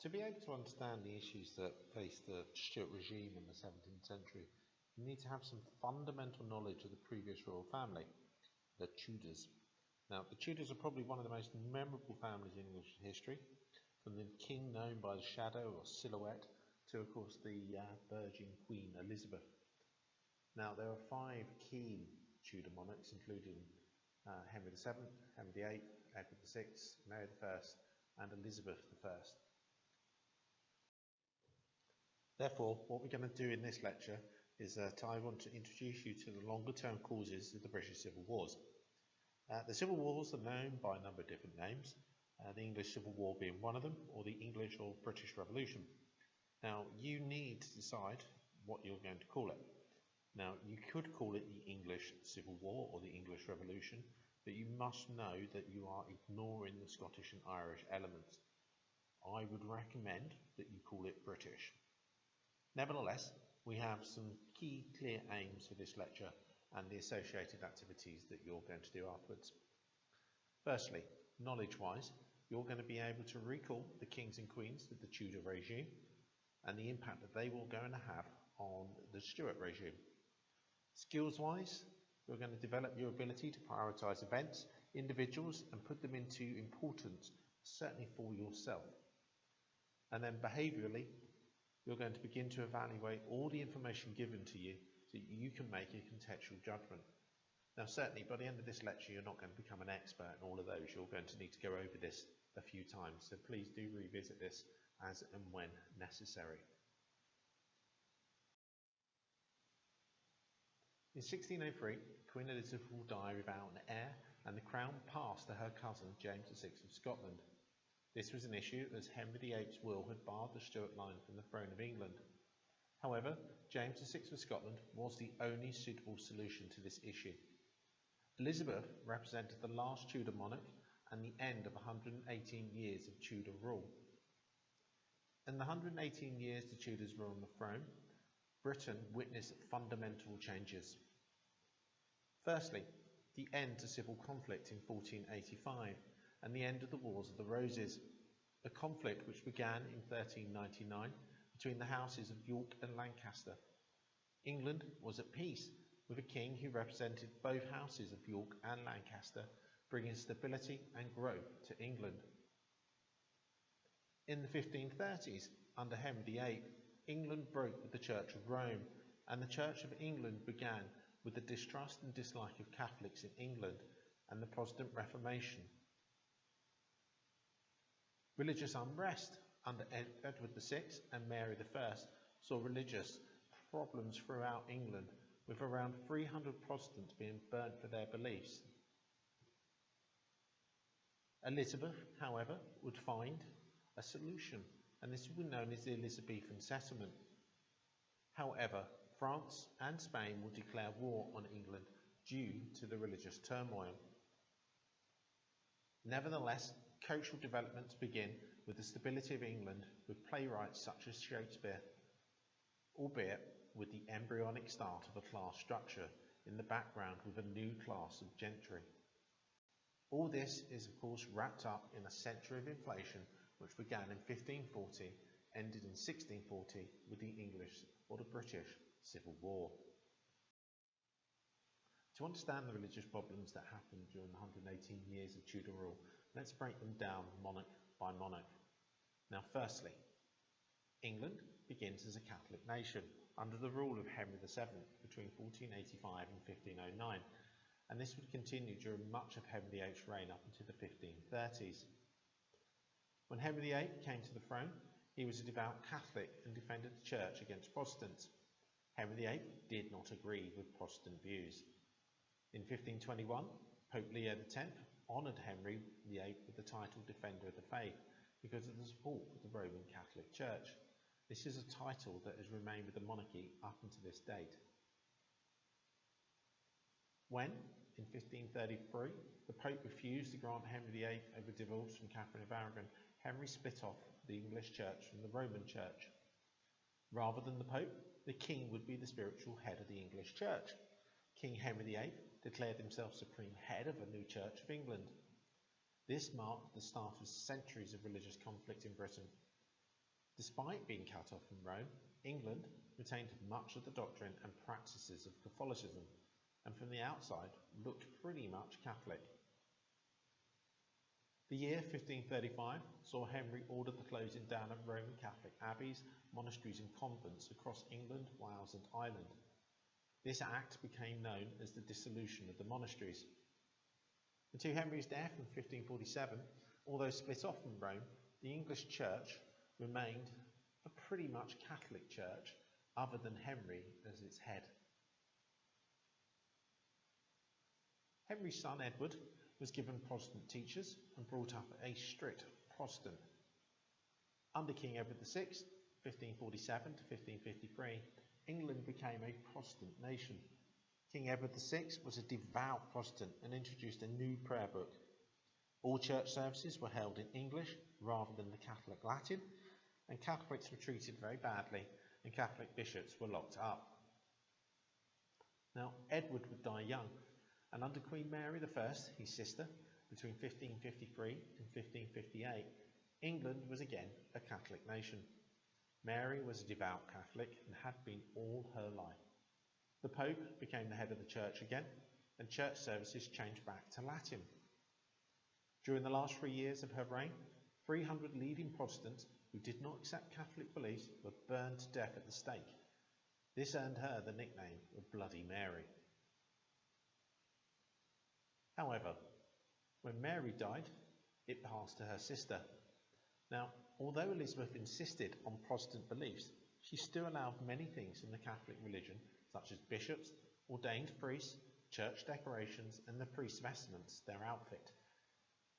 To be able to understand the issues that faced the Stuart regime in the 17th century, you need to have some fundamental knowledge of the previous royal family, the Tudors. Now, the Tudors are probably one of the most memorable families in English history, from the king known by the shadow or silhouette to, of course, the Virgin Queen Elizabeth. Now, there are 5 key Tudor monarchs, including Henry VII, Henry VIII, Edward VI, Mary I, and Elizabeth I. Therefore, what we're going to do in this lecture is that I want to introduce you to the longer-term causes of the British Civil Wars. The Civil Wars are known by a number of different names, the English Civil War being one of them, or the English or British Revolution. Now, you need to decide what you're going to call it. Now, you could call it the English Civil War or the English Revolution, but you must know that you are ignoring the Scottish and Irish elements. I would recommend that you call it British. Nevertheless, we have some key clear aims for this lecture and the associated activities that you're going to do afterwards. Firstly, knowledge-wise, you're going to be able to recall the kings and queens of the Tudor regime and the impact that they will going to have on the Stuart regime. Skills-wise, you're going to develop your ability to prioritise events, individuals, and put them into importance, certainly for yourself. And then behaviourally, you're going to begin to evaluate all the information given to you so you can make a contextual judgement. Now, certainly by the end of this lecture, you're not going to become an expert in all of those. You're going to need to go over this a few times, so please do revisit this as and when necessary. In 1603, Queen Elizabeth will die without an heir, and the crown passed to her cousin James VI of Scotland. This was an issue as Henry VIII's will had barred the Stuart line from the throne of England. However, James VI of Scotland was the only suitable solution to this issue. Elizabeth represented the last Tudor monarch and the end of 118 years of Tudor rule. In the 118 years the Tudors were on the throne, Britain witnessed fundamental changes. Firstly, the end to civil conflict in 1485 and the end of the Wars of the Roses, a conflict which began in 1399 between the houses of York and Lancaster. England was at peace with a king who represented both houses of York and Lancaster, bringing stability and growth to England. In the 1530s, under Henry VIII, England broke with the Church of Rome, and the Church of England began with the distrust and dislike of Catholics in England and the Protestant Reformation. Religious unrest under Edward VI and Mary I saw religious problems throughout England, with around 300 Protestants being burnt for their beliefs. Elizabeth, however, would find a solution, and this would be known as the Elizabethan settlement. However, France and Spain would declare war on England due to the religious turmoil. Nevertheless, cultural developments begin with the stability of England, with playwrights such as Shakespeare, albeit with the embryonic start of a class structure in the background with a new class of gentry. All this is of course wrapped up in a century of inflation which began in 1540, ended in 1640 with the English or the British Civil War. To understand the religious problems that happened during the 118 years of Tudor rule, let's break them down monarch by monarch. Now, firstly, England begins as a Catholic nation under the rule of Henry VII between 1485 and 1509, and this would continue during much of Henry VIII's reign up until the 1530s. When Henry VIII came to the throne, he was a devout Catholic and defended the Church against Protestants. Henry VIII did not agree with Protestant views. In 1521, Pope Leo X honoured Henry VIII with the title Defender of the Faith because of the support of the Roman Catholic Church. This is a title that has remained with the monarchy up until this date. When, in 1533, the Pope refused to grant Henry VIII over divorce from Catherine of Aragon, Henry split off the English Church from the Roman Church. Rather than the Pope, the King would be the spiritual head of the English Church. King Henry VIII declared himself supreme head of a new Church of England. This marked the start of centuries of religious conflict in Britain. Despite being cut off from Rome, England retained much of the doctrine and practices of Catholicism, and from the outside looked pretty much Catholic. The year 1535 saw Henry order the closing down of Roman Catholic abbeys, monasteries and convents across England, Wales and Ireland. This act became known as the dissolution of the monasteries. Until Henry's death in 1547, although split off from Rome, the English Church remained a pretty much Catholic church, other than Henry as its head. Henry's son Edward was given Protestant teachers and brought up a strict Protestant. Under King Edward VI, 1547 to 1553, England became a Protestant nation. King Edward VI was a devout Protestant and introduced a new prayer book. All church services were held in English rather than the Catholic Latin, and Catholics were treated very badly, and Catholic bishops were locked up. Now, Edward would die young, and under Queen Mary I, his sister, between 1553 and 1558, England was again a Catholic nation. Mary was a devout Catholic and had been all her life. The Pope became the head of the church again, and church services changed back to Latin. During the last 3 years of her reign, 300 leading Protestants who did not accept Catholic beliefs were burned to death at the stake. This earned her the nickname of Bloody Mary. However, when Mary died, it passed to her sister. Now, although Elizabeth insisted on Protestant beliefs, she still allowed many things in the Catholic religion, such as bishops, ordained priests, church decorations, and the priest's vestments, their outfit.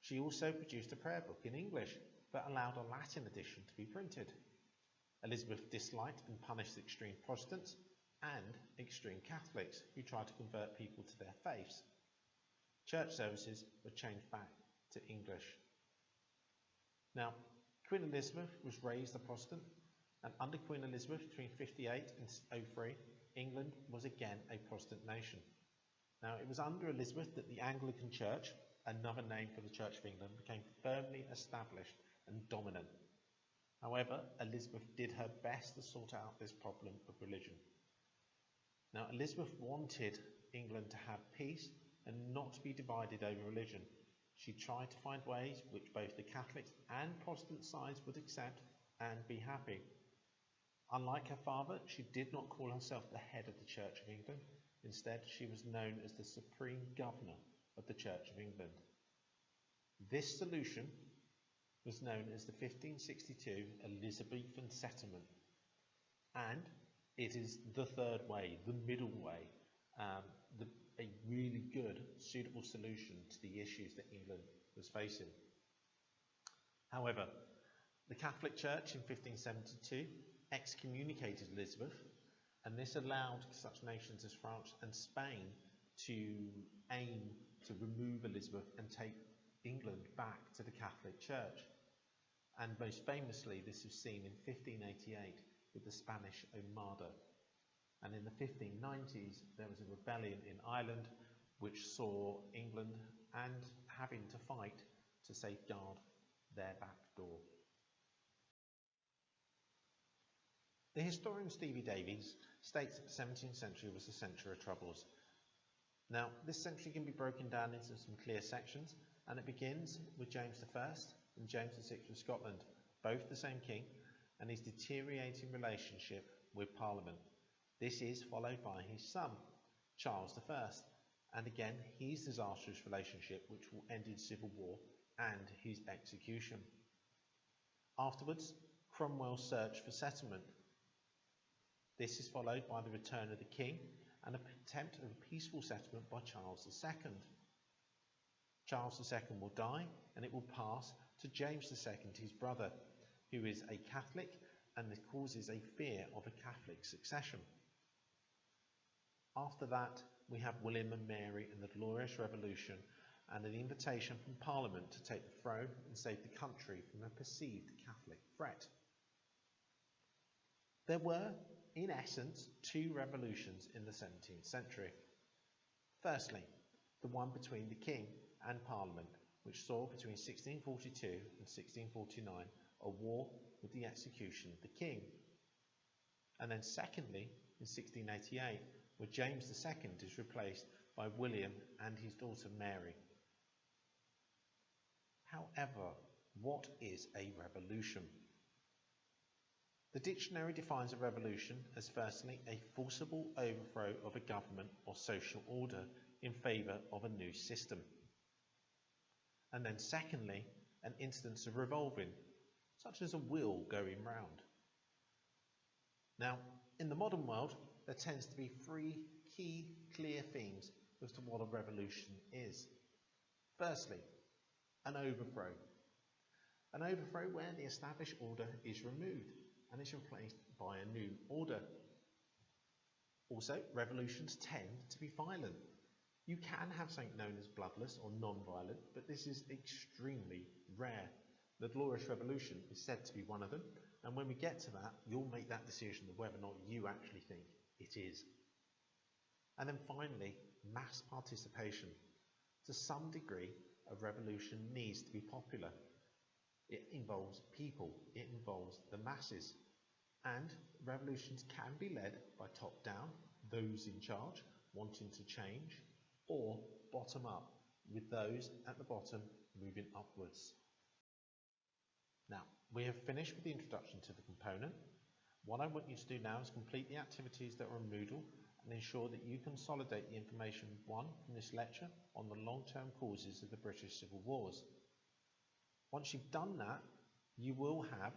She also produced a prayer book in English, but allowed a Latin edition to be printed. Elizabeth disliked and punished extreme Protestants and extreme Catholics who tried to convert people to their faiths. Church services were changed back to English. Now, Queen Elizabeth was raised a Protestant, and under Queen Elizabeth between 58 and 03, England was again a Protestant nation. Now, it was under Elizabeth that the Anglican Church, another name for the Church of England, became firmly established and dominant. However, Elizabeth did her best to sort out this problem of religion. Now, Elizabeth wanted England to have peace and not to be divided over religion. She tried to find ways which both the Catholics and Protestant sides would accept and be happy. Unlike her father, she did not call herself the head of the Church of England. Instead, she was known as the Supreme Governor of the Church of England. This solution was known as the 1562 Elizabethan Settlement, and it is the third way, the middle way, a really good, suitable solution to the issues that England was facing. However, the Catholic Church in 1572 excommunicated Elizabeth, and this allowed such nations as France and Spain to aim to remove Elizabeth and take England back to the Catholic Church. And most famously, this was seen in 1588 with the Spanish Armada. And in the 1590s, there was a rebellion in Ireland which saw England and having to fight to safeguard their back door. The historian Stevie Davies states that the 17th century was the century of troubles. Now, this century can be broken down into some clear sections, and it begins with James I and James VI of Scotland, both the same king, and his deteriorating relationship with Parliament. This is followed by his son, Charles I, and again his disastrous relationship which will end in civil war and his execution. Afterwards, Cromwell's search for settlement. This is followed by the return of the king and an attempt at a peaceful settlement by Charles II. Charles II will die, and it will pass to James II, his brother, who is a Catholic, and this causes a fear of a Catholic succession. After that, we have William and Mary and the Glorious Revolution, and an invitation from Parliament to take the throne and save the country from a perceived Catholic threat. There were, in essence, two revolutions in the 17th century. Firstly, the one between the King and Parliament, which saw between 1642 and 1649 a war with the execution of the king. And then secondly, in 1688, where James II is replaced by William and his daughter Mary. However, what is a revolution? The dictionary defines a revolution as firstly a forcible overthrow of a government or social order in favour of a new system. And then secondly, an instance of revolving, such as a wheel going round. Now, in the modern world, there tends to be three key clear themes as to what a revolution is. Firstly, an overthrow. An overthrow where the established order is removed and is replaced by a new order. Also, revolutions tend to be violent. You can have something known as bloodless or non-violent, but this is extremely rare. The Glorious Revolution is said to be one of them, and when we get to that, you'll make that decision of whether or not you actually think it is. And then finally, mass participation. To some degree, a revolution needs to be popular. It involves people, it involves the masses. And revolutions can be led by top down, those in charge wanting to change, or bottom up, with those at the bottom moving upwards. Now, we have finished with the introduction to the component. What I want you to do now is complete the activities that are on Moodle and ensure that you consolidate the information won from this lecture on the long-term causes of the British Civil Wars. Once you've done that, you will have,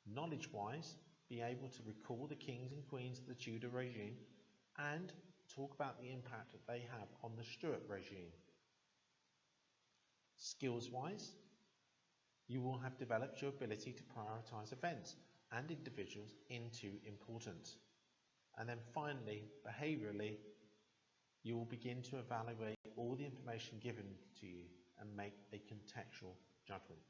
knowledge-wise, be able to recall the kings and queens of the Tudor regime and talk about the impact that they have on the Stuart regime. Skills-wise, you will have developed your ability to prioritise events and individuals into importance. And then finally, behaviourally, you will begin to evaluate all the information given to you and make a contextual judgement.